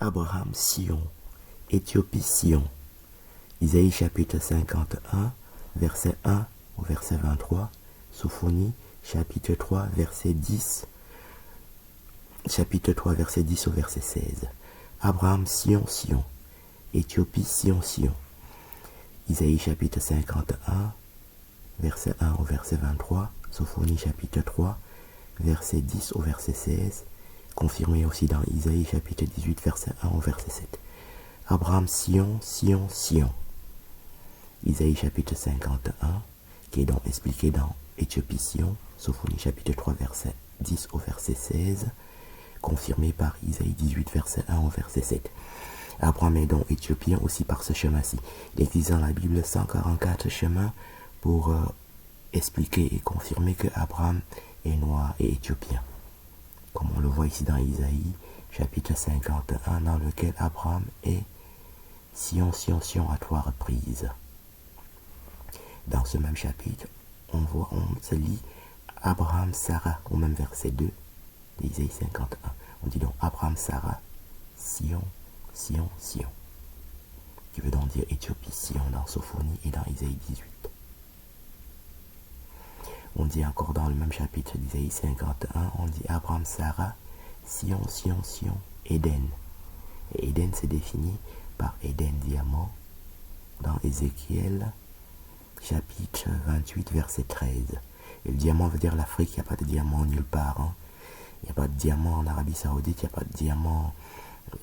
Abraham, Sion. Éthiopie, Sion. Isaïe chapitre 51, verset 1 au verset 23. Sophonie, chapitre 3, verset 10. Chapitre 3, verset 10 au verset 16. Abraham, Sion, Sion. Éthiopie, Sion, Sion. Isaïe chapitre 51, verset 1 au verset 23. Sophonie, chapitre 3, verset 10 au verset 16. Confirmé aussi dans Isaïe chapitre 18, verset 1 au verset 7. Abraham, Sion, Sion, Sion. Isaïe chapitre 51, qui est donc expliqué dans Éthiopie, Sion. Sophonie chapitre 3, verset 10 au verset 16. Confirmé par Isaïe 18, verset 1 au verset 7. Abraham est donc éthiopien aussi par ce chemin-ci. Il existe dans la Bible 144 chemins pour expliquer et confirmer que Abraham est noir et éthiopien. Comme on le voit ici dans Isaïe chapitre 51, dans lequel Abraham est Sion, Sion, Sion à 3 reprises. Dans ce même chapitre, on se lit Abraham, Sarah au même verset 2 d'Isaïe 51. On dit donc Abraham, Sarah, Sion, Sion, Sion. Qui veut donc dire Éthiopie, Sion dans Sophonie et dans Isaïe 18. On dit encore dans le même chapitre d'Isaïe 51, on dit Abraham, Sarah, Sion, Sion, Sion, Éden. Et Éden c'est défini par Éden, diamant, dans Ézéchiel chapitre 28, verset 13. Et le diamant veut dire l'Afrique, il n'y a pas de diamant nulle part. Hein. Il n'y a pas de diamant en Arabie Saoudite, il n'y a pas de diamant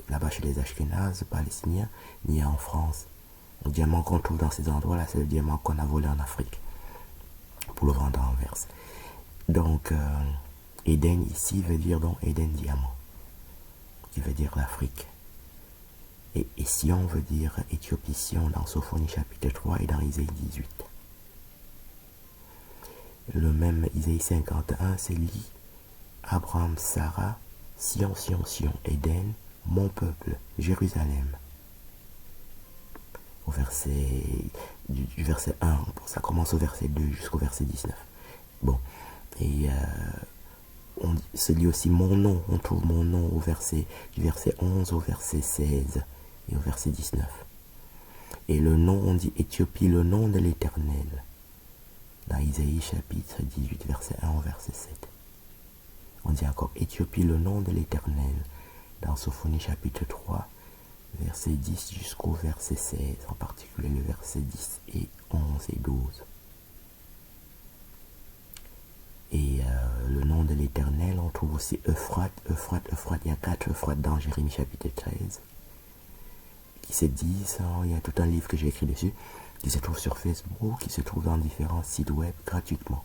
là-bas chez les Ashkénazes, palestiniens, ni en France. Le diamant qu'on trouve dans ces endroits-là, c'est le diamant qu'on a volé en Afrique, pour le vendre en verse. Donc, Éden ici veut dire donc Éden diamant, qui veut dire l'Afrique. Et Sion veut dire Éthiopie, Sion dans Sophonie chapitre 3 et dans Isaïe 18. Le même Isaïe 51, c'est lit Abraham, Sarah, Sion, Sion, Sion, Éden, mon peuple, Jérusalem. Au verset, du verset 1, ça commence au verset 2 jusqu'au verset 19. Bon, et on se lit aussi mon nom, on trouve mon nom au du verset 11 au verset 16 et au verset 19. Et le nom, on dit Éthiopie, le nom de l'Éternel, dans Isaïe chapitre 18, verset 1 au verset 7. On dit encore Éthiopie, le nom de l'Éternel, dans Sophonie chapitre 3, verset 10 jusqu'au verset 16, en particulier le verset 10 et 11 et 12. Et le nom de l'Éternel, on trouve aussi Euphrate, il y a 4 Euphrate dans Jérémie chapitre 13, qui se disent, il y a tout un livre que j'ai écrit dessus, qui se trouve sur Facebook, qui se trouve dans différents sites web gratuitement.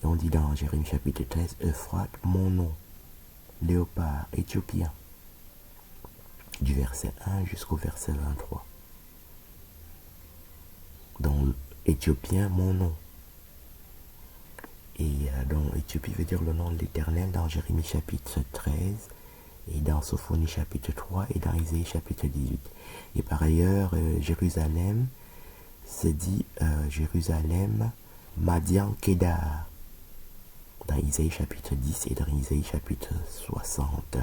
Et on dit dans Jérémie chapitre 13, Euphrate, mon nom, léopard, éthiopien, du verset 1 jusqu'au verset 23. Donc, éthiopien, mon nom. Et donc, Éthiopie veut dire le nom de l'Éternel dans Jérémie chapitre 13, et dans Sophonie chapitre 3, et dans Isaïe chapitre 18. Et par ailleurs, Jérusalem se dit Jérusalem, Madian, Kédar, dans Isaïe chapitre 10 et dans Isaïe chapitre 60.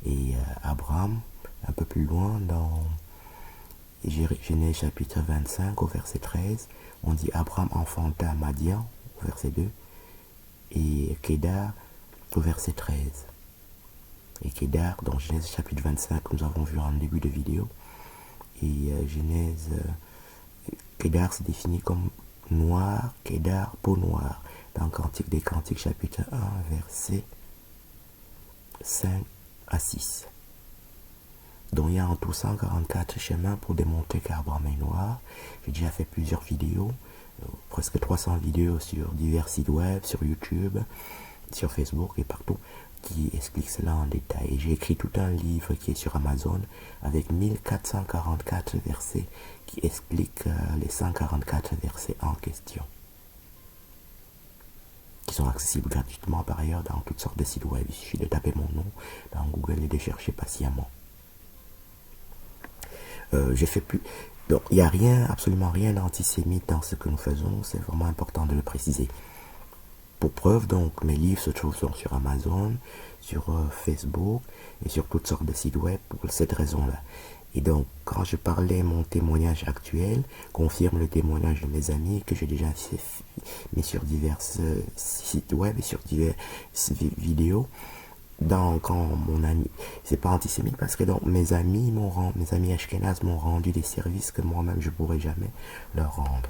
Et Abraham, un peu plus loin, dans Genèse chapitre 25 au verset 13, on dit Abraham enfanta Madian au verset 2 et Kédar au verset 13. Et Kédar, dans Genèse chapitre 25, que nous avons vu en début de vidéo, et Genèse, Kédar se définit comme noir, Kédar, peau noire, dans Cantique des Cantiques chapitre 1, verset 5 à 6. Donc il y a en tout 144 chemins pour démontrer qu'Abraham est noir. J'ai déjà fait plusieurs vidéos, presque 300 vidéos sur divers sites web, sur YouTube, sur Facebook et partout, qui expliquent cela en détail. Et j'ai écrit tout un livre qui est sur Amazon avec 1444 versets qui expliquent les 144 versets en question, qui sont accessibles gratuitement par ailleurs dans toutes sortes de sites web. Il suffit de taper mon nom dans Google et de chercher patiemment. J'ai fait plus. Donc, il n'y a absolument rien d'antisémite dans ce que nous faisons. C'est vraiment important de le préciser. Pour preuve, donc, mes livres se trouvent sur Amazon, sur Facebook et sur toutes sortes de sites web pour cette raison-là. Et donc, quand je parlais, mon témoignage actuel confirme le témoignage de mes amis que j'ai déjà fait, mis sur divers sites web et sur diverses vidéos. Quand mon ami, c'est pas antisémite parce que donc mes amis ashkénazes m'ont rendu des services que moi-même je pourrais jamais leur rendre.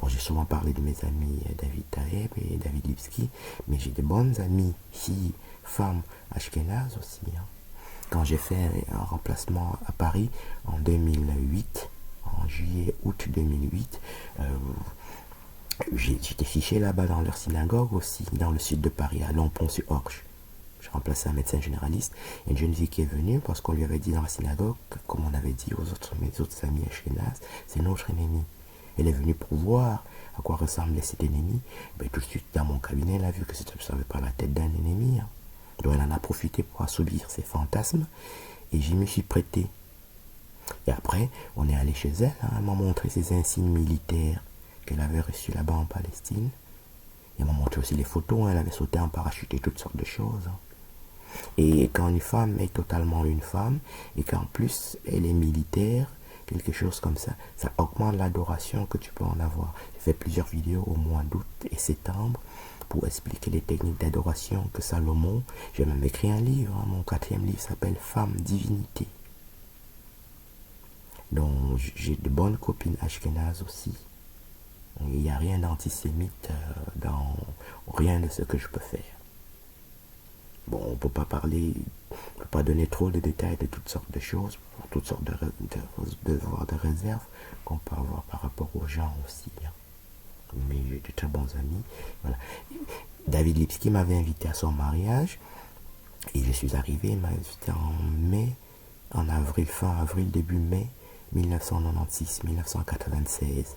Bon, j'ai souvent parlé de mes amis David Taeb et David Lipski, mais j'ai de bonnes amies filles, femmes ashkénazes aussi. Hein. Quand j'ai fait un remplacement à Paris en 2008, en juillet-août 2008, j'étais fiché là-bas dans leur synagogue aussi, dans le sud de Paris, à Longpont-sur-Orge. Je remplaçais un médecin généraliste, et une jeune fille qui est venue parce qu'on lui avait dit dans la synagogue, comme on avait dit mes autres amis ashkénazes, c'est notre ennemi. Elle est venue pour voir à quoi ressemblait cet ennemi. Ben, tout de suite, dans mon cabinet, elle a vu que ça n'avait pas la tête d'un ennemi. Hein. Donc, elle en a profité pour assouvir ses fantasmes. Et j'y me suis prêté. Et après, on est allé chez elle. Hein. Elle m'a montré ses insignes militaires qu'elle avait reçus là-bas en Palestine. Et elle m'a montré aussi les photos. Hein. Elle avait sauté en parachute et toutes sortes de choses. Hein. Et quand une femme est totalement une femme, et qu'en plus, elle est militaire, quelque chose comme ça augmente l'adoration que tu peux en avoir. J'ai fait plusieurs vidéos au mois d'août et septembre pour expliquer les techniques d'adoration que Salomon, j'ai même écrit un livre, hein, mon 4e livre s'appelle Femme, Divinité. Donc j'ai de bonnes copines ashkénazes aussi. Il n'y a rien d'antisémite dans rien de ce que je peux faire. Bon, on ne peut pas parler, on ne peut pas donner trop de détails de toutes sortes de choses, pour toutes sortes de réserves qu'on peut avoir par rapport aux gens aussi. Hein. Mais j'ai de très bons amis. Voilà. David Lipski m'avait invité à son mariage et je suis arrivé, il m'a invité en avril, fin avril, début mai 1996.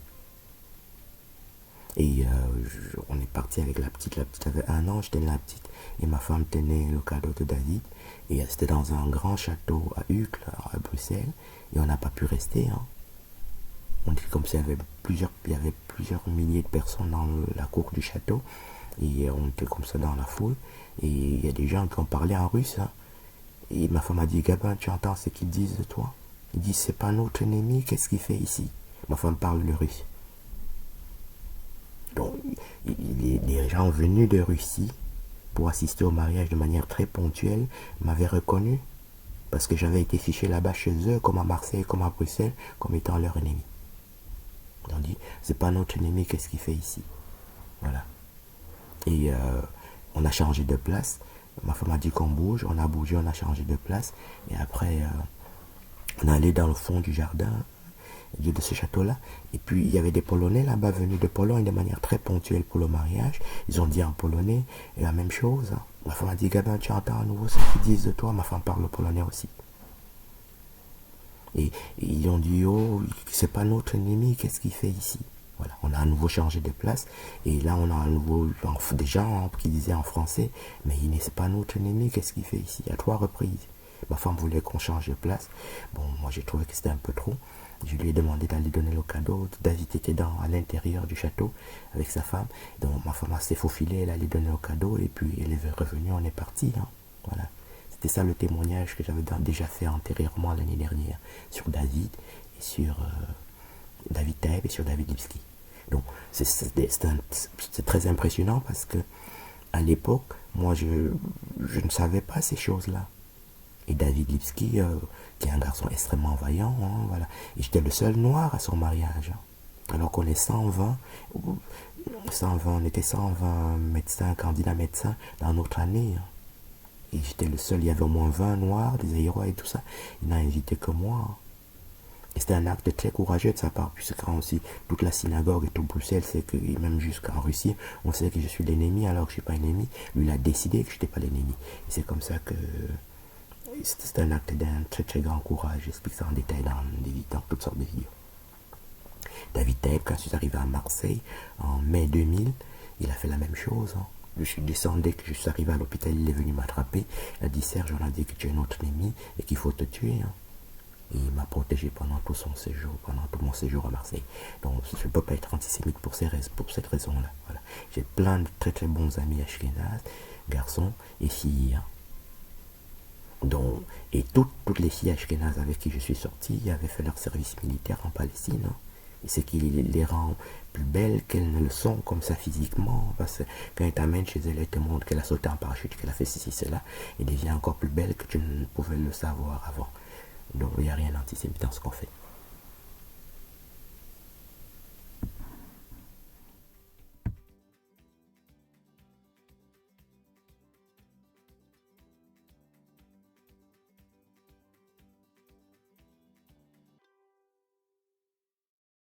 Et on est parti avec la petite avait 1 an, je tenais la petite, et ma femme tenait le cadeau de David, et c'était dans un grand château à Uccle, à Bruxelles, et on n'a pas pu rester. Hein. On dit comme s'il y avait plusieurs milliers de personnes dans la cour du château, et on était comme ça dans la foule, et il y a des gens qui ont parlé en russe, hein. Et ma femme a dit, Gabin, tu entends ce qu'ils disent de toi? Ils disent, c'est pas notre ennemi, qu'est-ce qu'il fait ici? Ma femme parle le russe. Donc, les gens venus de Russie pour assister au mariage de manière très ponctuelle m'avaient reconnu parce que j'avais été fiché là-bas chez eux, comme à Marseille, comme à Bruxelles, comme étant leur ennemi. On dit, c'est pas notre ennemi, qu'est-ce qu'il fait ici? Voilà. Et on a changé de place. Ma femme a dit qu'on bouge, on a bougé, on a changé de place. Et après, on est allé dans le fond du jardin de ce château-là. Et puis, il y avait des Polonais là-bas venus de Pologne de manière très ponctuelle pour le mariage. Ils ont dit en polonais la même chose. Hein. Ma femme a dit, Gabin, tu entends à nouveau ce qu'ils disent de toi? Ma femme parle le polonais aussi. Et ils ont dit, oh, c'est pas notre ennemi, qu'est-ce qu'il fait ici? Voilà, on a à nouveau changé de place. Et là, on a à nouveau des gens qui disaient en français, mais il n'est pas notre ennemi, qu'est-ce qu'il fait ici? À 3 reprises. Ma femme voulait qu'on change de place. Bon, moi, j'ai trouvé que c'était un peu trop. Je lui ai demandé d'aller donner le cadeau. David était à l'intérieur du château avec sa femme. Donc, ma femme s'est faufilée, elle allait donner le cadeau. Et puis, elle est revenue, on est parti. Hein. Voilà. C'était ça le témoignage que j'avais déjà fait antérieurement l'année dernière sur David et sur David Taeb et sur David Lipski. Donc, c'est très impressionnant parce que à l'époque, moi, je ne savais pas ces choses-là. Et David Lipski, qui est un garçon extrêmement vaillant, hein, voilà. Et j'étais le seul noir à son mariage. Hein. Alors qu'on est 120, on était 120 médecins, candidats médecins dans notre année. Hein. Et j'étais le seul, il y avait au moins 20 noirs, des Aïrois et tout ça. Il n'a invité que moi. Hein. Et c'était un acte très courageux de sa part, puisque quand aussi toute la synagogue et tout Bruxelles, c'est que, même jusqu'en Russie, on sait que je suis l'ennemi alors que je ne suis pas l'ennemi. Lui, il a décidé que je n'étais pas l'ennemi. Et c'est comme ça que c'est un acte d'un très très grand courage. J'explique ça en détail dans toutes sortes de vidéos. David Taeb, quand je suis arrivé à Marseille en mai 2000, il a fait la même chose. Hein. Je suis descendu, dès que je suis arrivé à l'hôpital, il est venu m'attraper. Il a dit, Serge, on a dit que tu es notre ennemi et qu'il faut te tuer. Hein. Et il m'a protégé pendant tout son séjour, pendant tout mon séjour à Marseille. Donc je ne peux pas être antisémite pour cette raison-là. Voilà. J'ai plein de très très bons amis ashkénazes, garçons et filles. Hein. Donc, et toutes les filles ashkénazes avec qui je suis sorti avaient fait leur service militaire en Palestine. Hein. Et c'est qui les rend plus belles qu'elles ne le sont comme ça physiquement. Parce que quand elles t'amènent chez elles, elles te montrent qu'elle a sauté en parachute, qu'elle a fait ceci, cela, et devient encore plus belle que tu ne pouvais le savoir avant. Donc il n'y a rien d'antisémite dans ce qu'on fait.